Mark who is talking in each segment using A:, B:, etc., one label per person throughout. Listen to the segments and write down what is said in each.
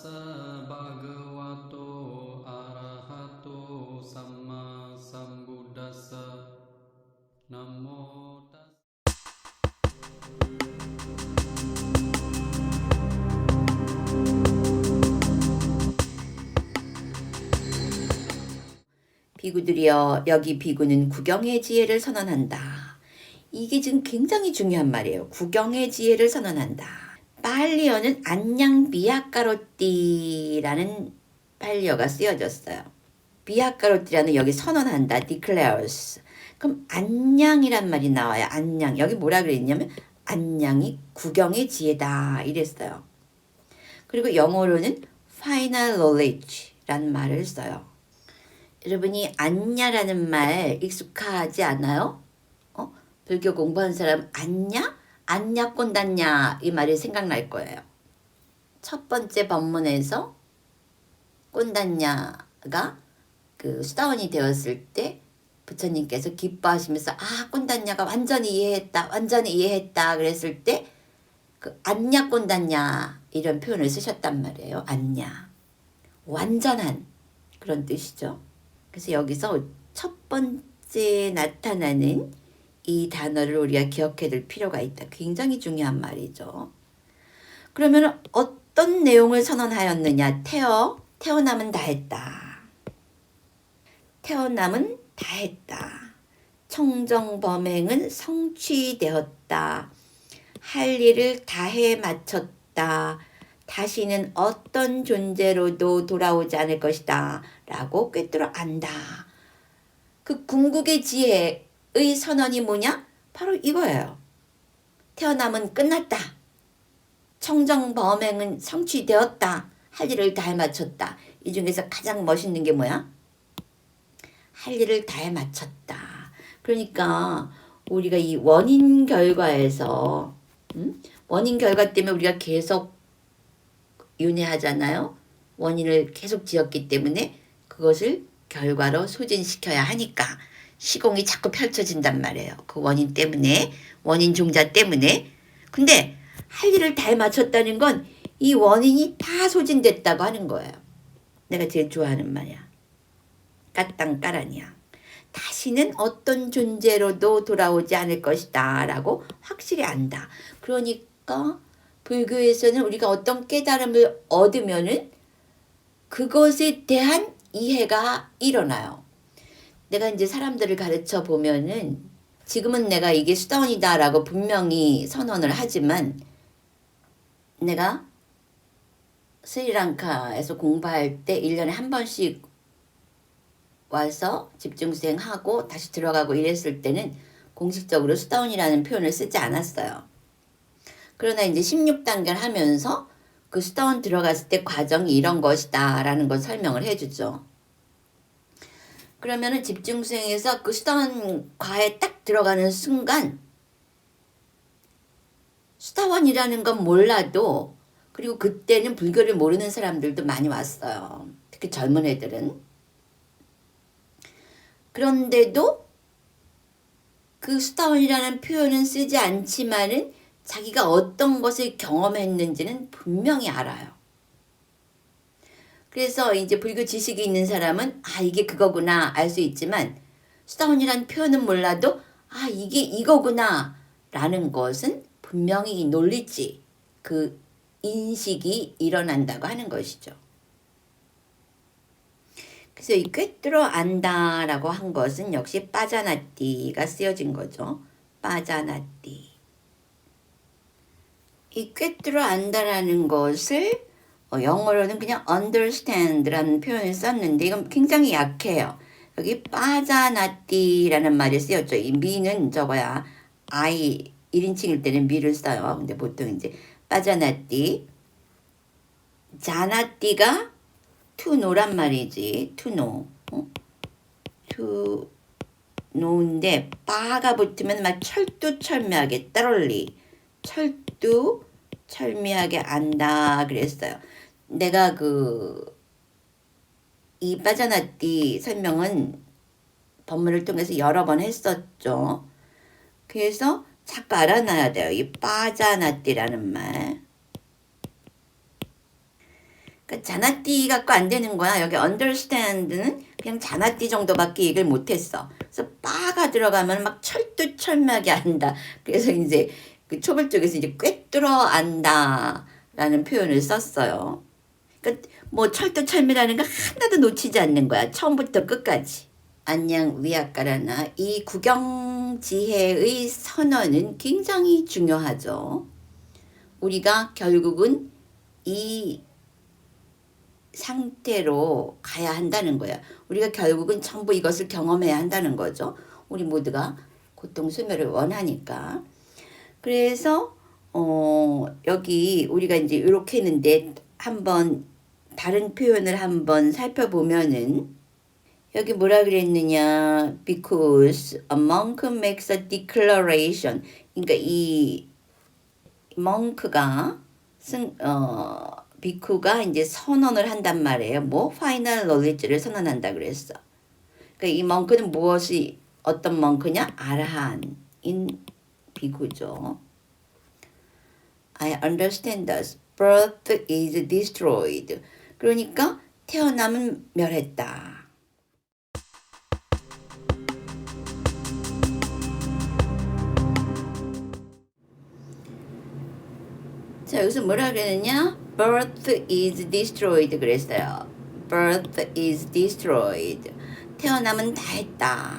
A: tassa bhagavato arahato samma sambuddhassa namo tassa.
B: 비구들이여, 여기 비구는 구경의 지혜를 선언한다. 이게 지금 굉장히 중요한 말이에요. 구경의 지혜를 선언한다. 빨리어는 안냥 비아까로띠라는 빨리어가 쓰여졌어요. 비아까로띠라는 여기 선언한다. declares. 그럼 안냥이란 말이 나와요. 안냥. 여기 뭐라 그랬냐면 안냥이 구경의 지혜다 이랬어요. 그리고 영어로는 final knowledge라는 말을 써요. 여러분이 안냐라는 말 익숙하지 않아요? 불교 공부하는 사람 안냐? 안냐 꼰단냐 이 말이 생각날 거예요. 첫 번째 법문에서 꼰단냐가 그 수다원이 되었을 때 부처님께서 기뻐하시면서 아 꼰단냐가 완전히 이해했다 그랬을 때 그 안냐 꼰단냐 이런 표현을 쓰셨단 말이에요. 안냐 완전한 그런 뜻이죠. 그래서 여기서 첫 번째 나타나는 이 단어를 우리가 기억해 둘 필요가 있다. 굉장히 중요한 말이죠. 그러면 어떤 내용을 선언하였느냐? 태어남은 다 했다. 태어남은 다 했다. 청정범행은 성취되었다. 할 일을 다해 마쳤다. 다시는 어떤 존재로도 돌아오지 않을 것이다. 라고 꿰뚫어 안다. 그 궁극의 지혜의 선언이 뭐냐? 바로 이거예요. 태어남은 끝났다. 청정범행은 성취되었다. 할 일을 다해 마쳤다. 이 중에서 가장 멋있는 게 뭐야? 할 일을 다해 마쳤다. 그러니까 우리가 이 원인 결과에서 원인 결과 때문에 우리가 계속 윤회하잖아요. 원인을 계속 지었기 때문에 그것을 결과로 소진시켜야 하니까 시공이 자꾸 펼쳐진단 말이에요. 그 원인 때문에, 원인 종자 때문에. 근데 할 일을 다 맞췄다는 건 이 원인이 다 소진됐다고 하는 거예요. 내가 제일 좋아하는 말이야. 까땅까라니야. 다시는 어떤 존재로도 돌아오지 않을 것이다 라고 확실히 안다. 그러니까 불교에서는 우리가 어떤 깨달음을 얻으면은 그것에 대한 이해가 일어나요. 내가 이제 사람들을 가르쳐 보면은 지금은 내가 이게 수다원이다라고 분명히 선언을 하지만 내가 스리랑카에서 공부할 때 1년에 한 번씩 와서 집중수행하고 다시 들어가고 이랬을 때는 공식적으로 수다원이라는 표현을 쓰지 않았어요. 그러나 이제 16단계를 하면서 그 수다원 들어갔을 때 과정이 이런 것이다 라는 걸 설명을 해주죠. 그러면은 집중수행에서 그 수다원 과에 딱 들어가는 순간 수다원이라는 건 몰라도 그리고 그때는 불교를 모르는 사람들도 많이 왔어요. 특히 젊은 애들은. 그런데도 그 수다원이라는 표현은 쓰지 않지만은 자기가 어떤 것을 경험했는지는 분명히 알아요. 그래서 이제 불교 지식이 있는 사람은 아 이게 그거구나 알 수 있지만 수다원이라는 표현은 몰라도 아 이게 이거구나 라는 것은 분명히 논리지 그 인식이 일어난다고 하는 것이죠. 그래서 이 꿰뚫어 안다라고 한 것은 역시 빠자나띠가 쓰여진 거죠. 빠자나띠. 이 꿰뚫어 안다라는 것을 영어로는 그냥 understand라는 표현을 썼는데 이건 굉장히 약해요. 여기 빠자나띠라는 말이 쓰였죠. 이 미는 저거야. I 1인칭일 때는 미를 써요. 근데 보통 이제 빠자나띠. 자나띠가 투노란 말이지. 투노. 투노인데 빠가 붙으면 막 철두철미하게 따롤리. 철두철미하게 안다 그랬어요. 내가 이 빠자나띠 설명은 법문을 통해서 여러 번 했었죠. 그래서 자꾸 알아놔야 돼요. 이 빠자나띠라는 말. 그러니까 자나띠 갖고 안 되는 거야. 여기 understand는 그냥 자나띠 정도밖에 얘기를 못했어. 그래서 빠가 들어가면 막 철두철미하게 안다. 그래서 이제 그 초벌 쪽에서 이제 꿰뚫어 안다라는 표현을 썼어요. 그러니까 뭐 철두철미라는 거 하나도 놓치지 않는 거야. 처음부터 끝까지. 안녕 위아까라나 이 구경지혜의 선언은 굉장히 중요하죠. 우리가 결국은 이 상태로 가야 한다는 거야. 우리가 결국은 전부 이것을 경험해야 한다는 거죠. 우리 모두가 고통 소멸을 원하니까. 그래서 여기 우리가 이제 이렇게 했는데 한번 다른 표현을 한번 살펴보면은 여기 뭐라 그랬느냐? Because a monk makes a declaration. 그러니까 이 monk가 비쿠가 이제 선언을 한단 말이에요. 뭐 파이널 knowledge를 선언한다 그랬어. 그러니까 이 monk는 무엇이 어떤 monk냐? 아라한인 비쿠죠. I understand us. Birth is destroyed. 그러니까 태어남은 멸했다. 자, 여기서 뭐라 그랬느냐? Birth is destroyed 그랬어요. Birth is destroyed. 태어남은 다 했다.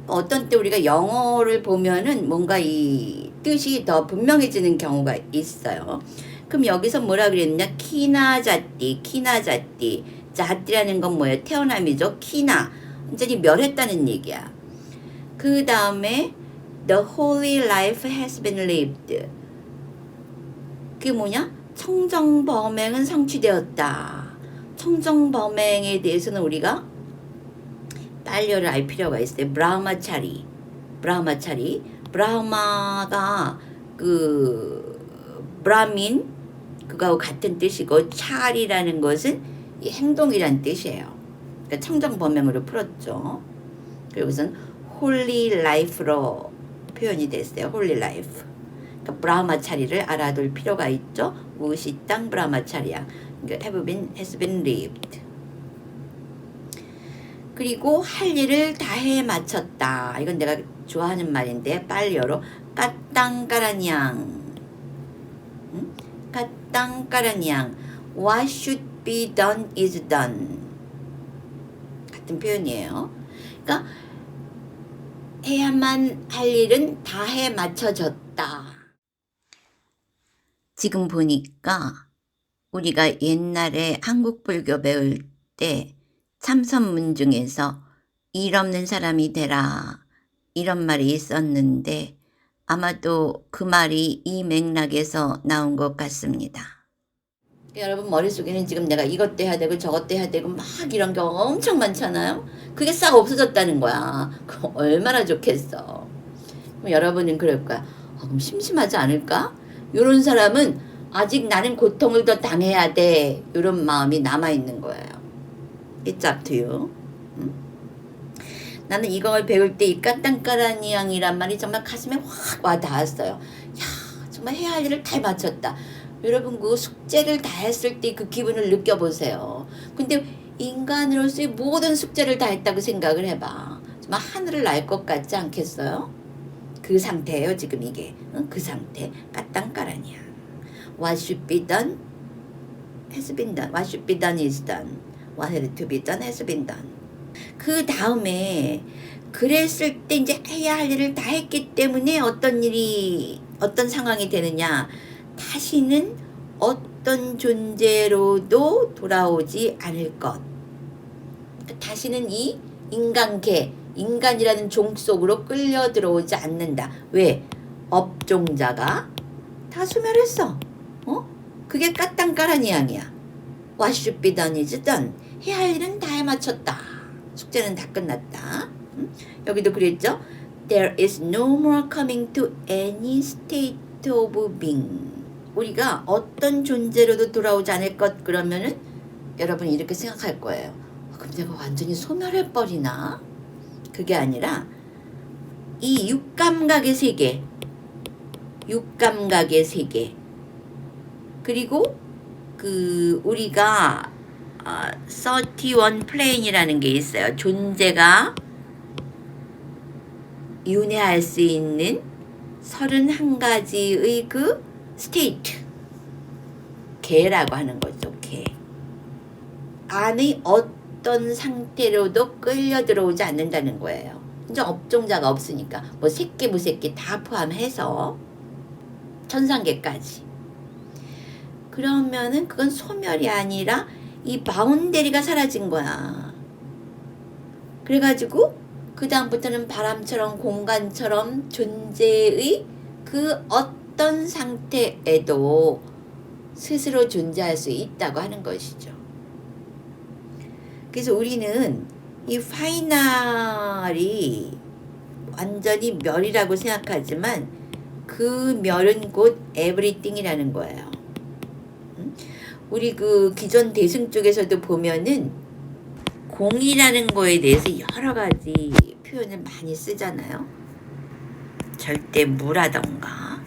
B: 어떤 때 우리가 영어를 보면은 뭔가 이 뜻이 더 분명해지는 경우가 있어요. 그럼 여기서 뭐라 그랬냐? 키나자띠, 키나자띠. 자띠라는 건 뭐예요? 태어남이죠. 키나. 완전히 멸했다는 얘기야. 그 다음에 The holy life has been lived. 그게 뭐냐? 청정범행은 성취되었다. 청정범행에 대해서는 우리가 빨리를 알 필요가 있어요. 브라마차리. 브라마가 그 브라민 그거하고 같은 뜻이고 차리라는 것은 이 행동이란 뜻이에요. 그러니까 청정범행으로 풀었죠. 그리고 우선 홀리 라이프로 표현이 됐어요. 홀리 라이프. 그러니까 브라마차리를 알아둘 필요가 있죠. 무엇이 땅 브라마차리야. 그러니까 has been lived. 그리고 할 일을 다해 마쳤다. 이건 내가 좋아하는 말인데 빨리어로 까땅까라냥. 까땅까라냥. What should be done is done. 같은 표현이에요. 그러니까 해야만 할 일은 다해 맞춰졌다. 지금 보니까 우리가 옛날에 한국 불교 배울 때 참선문 중에서 일 없는 사람이 되라 이런 말이 있었는데 아마도 그 말이 이 맥락에서 나온 것 같습니다. 여러분 머릿속에는 지금 내가 이것도 해야 되고 저것도 해야 되고 막 이런 경우가 엄청 많잖아요. 그게 싹 없어졌다는 거야. 그럼 얼마나 좋겠어. 그럼 여러분은 그럴 거야. 그럼 심심하지 않을까? 이런 사람은 아직 나는 고통을 더 당해야 돼. 이런 마음이 남아있는 거예요. It's up to you. 나는 이걸 배울 때 이 까땅까라니앙이란 말이 정말 가슴에 확 와닿았어요. 야, 정말 해야 할 일을 다 맞췄다. 여러분 그 숙제를 다 했을 때 그 기분을 느껴보세요. 근데 인간으로서의 모든 숙제를 다 했다고 생각을 해봐. 정말 하늘을 날 것 같지 않겠어요? 그 상태예요 지금 이게. 그 상태. 까땅까라니야. What should be done has been done. What should be done is done. What had to be done has been done. 그 다음에 그랬을 때 이제 해야 할 일을 다 했기 때문에 어떤 상황이 되느냐. 다시는 어떤 존재로도 돌아오지 않을 것. 다시는 이 인간이라는 종 속으로 끌려 들어오지 않는다. 왜? 업종자가 다 소멸했어. 그게 까땅까라니앙이야. What should be done is done. 해야 할 일은 다 해마쳤다. 숙제는 다 끝났다. 여기도 그랬죠. There is no more coming to any state of being. 우리가 어떤 존재로도 돌아오지 않을 것 그러면은 여러분이 이렇게 생각할 거예요. 그럼 내가 완전히 소멸해버리나? 그게 아니라 이 육감각의 세계 그리고 우리가 31 플레인이라는 게 있어요. 존재가 윤회할 수 있는 31가지의 그 스테이트, 개라고 하는 거죠. 개 안의 어떤 상태로도 끌려 들어오지 않는다는 거예요. 이제 업종자가 없으니까 뭐 새끼 무새끼 다 포함해서 천상계까지. 그러면은 그건 소멸이 아니라 이 바운데리가 사라진 거야. 그래가지고 그 다음부터는 바람처럼 공간처럼 존재의 그 어떤 상태에도 스스로 존재할 수 있다고 하는 것이죠. 그래서 우리는 이 파이널이 완전히 멸이라고 생각하지만 그 멸은 곧 에브리띵이라는 거예요. 우리 그 기존 대승 쪽에서도 보면은 공이라는 거에 대해서 여러 가지 표현을 많이 쓰잖아요. 절대무라던가.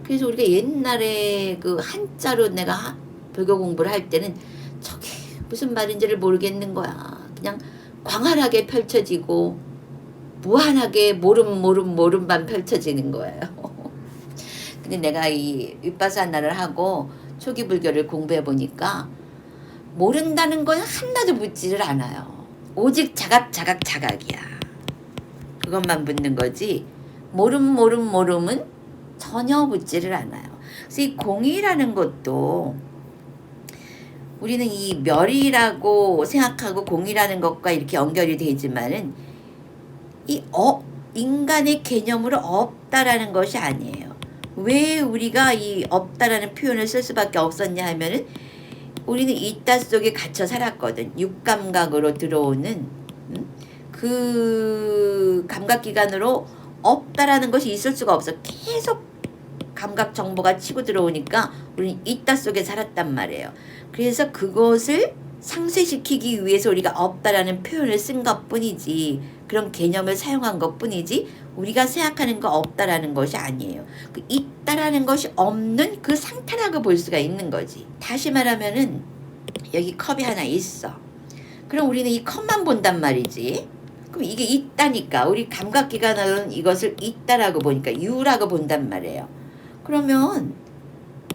B: 그래서 우리가 옛날에 그 한자로 내가 불교 공부를 할 때는 저게 무슨 말인지를 모르겠는 거야. 그냥 광활하게 펼쳐지고 무한하게 모름만 펼쳐지는 거예요. 근데 내가 이 윗바사나를 하고 초기 불교를 공부해 보니까 모른다는 건 하나도 묻지를 않아요. 오직 자각이야. 그것만 묻는 거지 모름은 전혀 묻지를 않아요. 그래서 이 공이라는 것도 우리는 이 멸이라고 생각하고 공이라는 것과 이렇게 연결이 되지만은 인간의 개념으로 없다라는 것이 아니에요. 왜 우리가 이 없다라는 표현을 쓸 수밖에 없었냐 하면은 우리는 이따 속에 갇혀 살았거든. 육감각으로 들어오는 그 감각기관으로 없다라는 것이 있을 수가 없어. 계속 감각 정보가 치고 들어오니까 우리는 이따 속에 살았단 말이에요. 그래서 그것을 상쇄시키기 위해서 우리가 없다라는 표현을 쓴 것뿐이지, 그런 개념을 사용한 것뿐이지 우리가 생각하는 거 없다라는 것이 아니에요. 그 있다라는 것이 없는 그 상태라고 볼 수가 있는 거지. 다시 말하면은 여기 컵이 하나 있어. 그럼 우리는 이 컵만 본단 말이지. 그럼 이게 있다니까 우리 감각기관으로는 이것을 있다라고 보니까 유라고 본단 말이에요. 그러면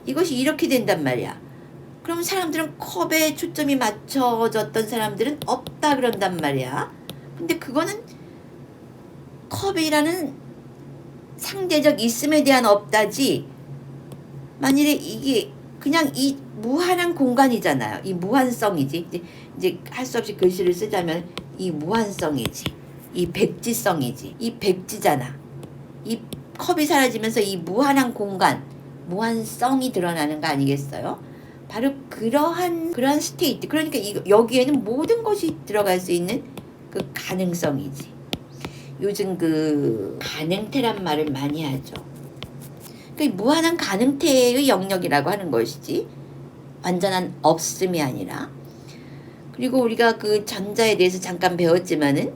B: 이것이 이렇게 된단 말이야. 그럼 사람들은 컵에 초점이 맞춰졌던 사람들은 없다 그런단 말이야. 근데 그거는 컵이라는 상대적 있음에 대한 없다지, 만일에 이게 그냥 이 무한한 공간이잖아요. 이 무한성이지. 이제 할 수 없이 글씨를 쓰자면 이 무한성이지. 이 백지성이지. 이 백지잖아. 이 컵이 사라지면서 이 무한한 공간, 무한성이 드러나는 거 아니겠어요? 바로 그러한 스테이트. 그러니까 여기에는 모든 것이 들어갈 수 있는 그 가능성이지. 요즘 그 가능태란 말을 많이 하죠. 그러니까 무한한 가능태의 영역이라고 하는 것이지 완전한 없음이 아니라. 그리고 우리가 그 전자에 대해서 잠깐 배웠지만은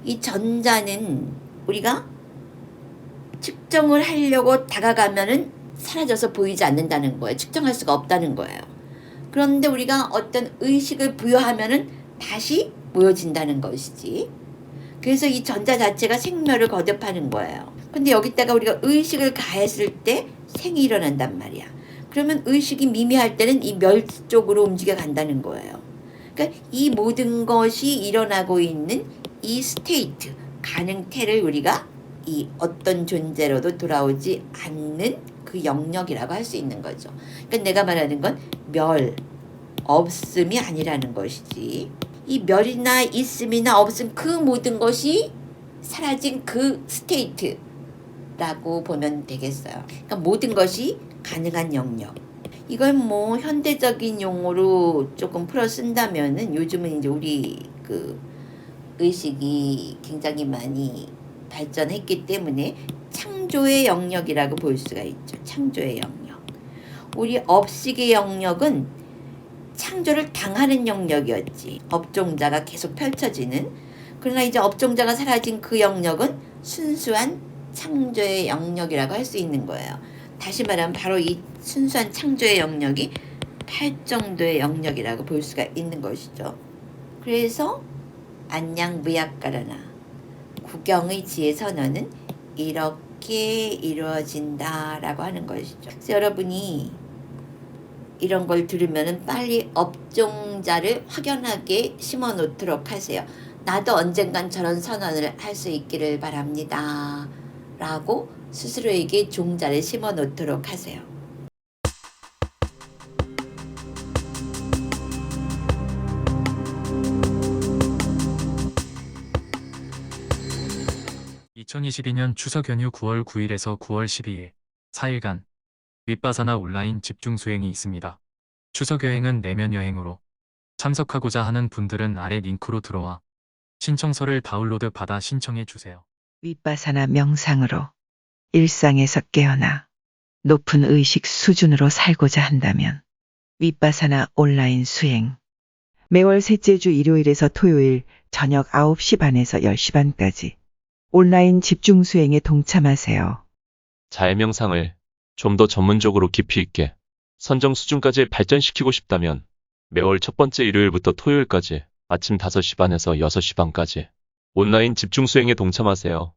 B: 이 전자는 우리가 측정을 하려고 다가가면은 사라져서 보이지 않는다는 거예요. 측정할 수가 없다는 거예요. 그런데 우리가 어떤 의식을 부여하면은 다시 모여진다는 것이지. 그래서 이 전자 자체가 생멸을 거듭하는 거예요. 근데 여기다가 우리가 의식을 가했을 때 생이 일어난단 말이야. 그러면 의식이 미미할 때는 이 멸 쪽으로 움직여 간다는 거예요. 그러니까 이 모든 것이 일어나고 있는 이 스테이트, 가능태를 우리가 이 어떤 존재로도 돌아오지 않는 그 영역이라고 할 수 있는 거죠. 그러니까 내가 말하는 건 멸, 없음이 아니라는 것이지. 이 멸이나 있음이나 없음, 그 모든 것이 사라진 그 스테이트라고 보면 되겠어요. 그러니까 모든 것이 가능한 영역. 이걸 뭐 현대적인 용어로 조금 풀어 쓴다면은 요즘은 이제 우리 그 의식이 굉장히 많이 발전했기 때문에 창조의 영역이라고 볼 수가 있죠. 창조의 영역. 우리 업식의 영역은 창조를 당하는 영역이었지. 업종자가 계속 펼쳐지는. 그러나 이제 업종자가 사라진 그 영역은 순수한 창조의 영역이라고 할 수 있는 거예요. 다시 말하면 바로 이 순수한 창조의 영역이 8정도의 영역이라고 볼 수가 있는 것이죠. 그래서 안양무약가라나 구경의 지혜 선언은 이렇게 이루어진다라고 하는 것이죠. 그래서 여러분이 이런 걸 들으면 빨리 업종자를 확연하게 심어 놓도록 하세요. 나도 언젠간 저런 선언을 할 수 있기를 바랍니다. 라고 스스로에게 종자를 심어 놓도록 하세요.
C: (2022년) 추석 연휴 9월 9일에서 9월 12일 4일간 윗바사나 온라인 집중 수행이 있습니다. 추석 여행은 내면 여행으로 참석하고자 하는 분들은 아래 링크로 들어와 신청서를 다운로드 받아 신청해 주세요.
D: 윗바사나 명상으로 일상에서 깨어나 높은 의식 수준으로 살고자 한다면 윗바사나 온라인 수행 매월 셋째 주 일요일에서 토요일 저녁 9시 반에서 10시 반까지 온라인 집중 수행에 동참하세요.
E: 자해 명상을 좀 더 전문적으로 깊이 있게 선정 수준까지 발전시키고 싶다면 매월 첫 번째 일요일부터 토요일까지 아침 5시 반에서 6시 반까지 온라인 집중 수행에 동참하세요.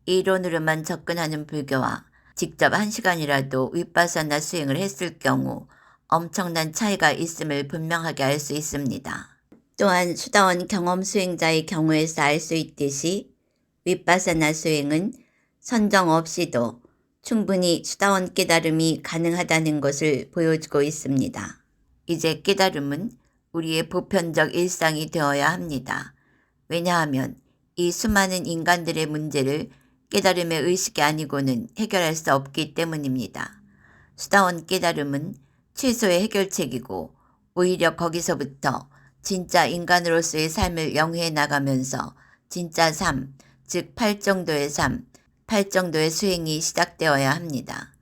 B: 이론으로만 접근하는 불교와 직접 1시간이라도 윗바사나 수행을 했을 경우 엄청난 차이가 있음을 분명하게 알 수 있습니다. 또한 수다원 경험 수행자의 경우에서 알 수 있듯이 윗바사나 수행은 선정 없이도 충분히 수다원 깨달음이 가능하다는 것을 보여주고 있습니다. 이제 깨달음은 우리의 보편적 일상이 되어야 합니다. 왜냐하면 이 수많은 인간들의 문제를 깨달음의 의식이 아니고는 해결할 수 없기 때문입니다. 수다원 깨달음은 최소의 해결책이고 오히려 거기서부터 진짜 인간으로서의 삶을 영위해 나가면서 진짜 삶, 즉 8정도의 삶, 8정도의 수행이 시작되어야 합니다.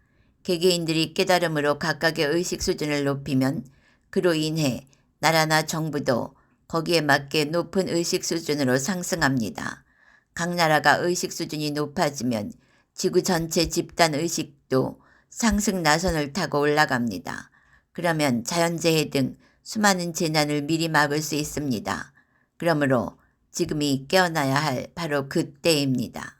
B: 개개인들이 깨달음으로 각각의 의식 수준을 높이면 그로 인해 나라나 정부도 거기에 맞게 높은 의식 수준으로 상승합니다. 각 나라가 의식 수준이 높아지면 지구 전체 집단 의식도 상승 나선을 타고 올라갑니다. 그러면 자연재해 등 수많은 재난을 미리 막을 수 있습니다. 그러므로 지금이 깨어나야 할 바로 그때입니다.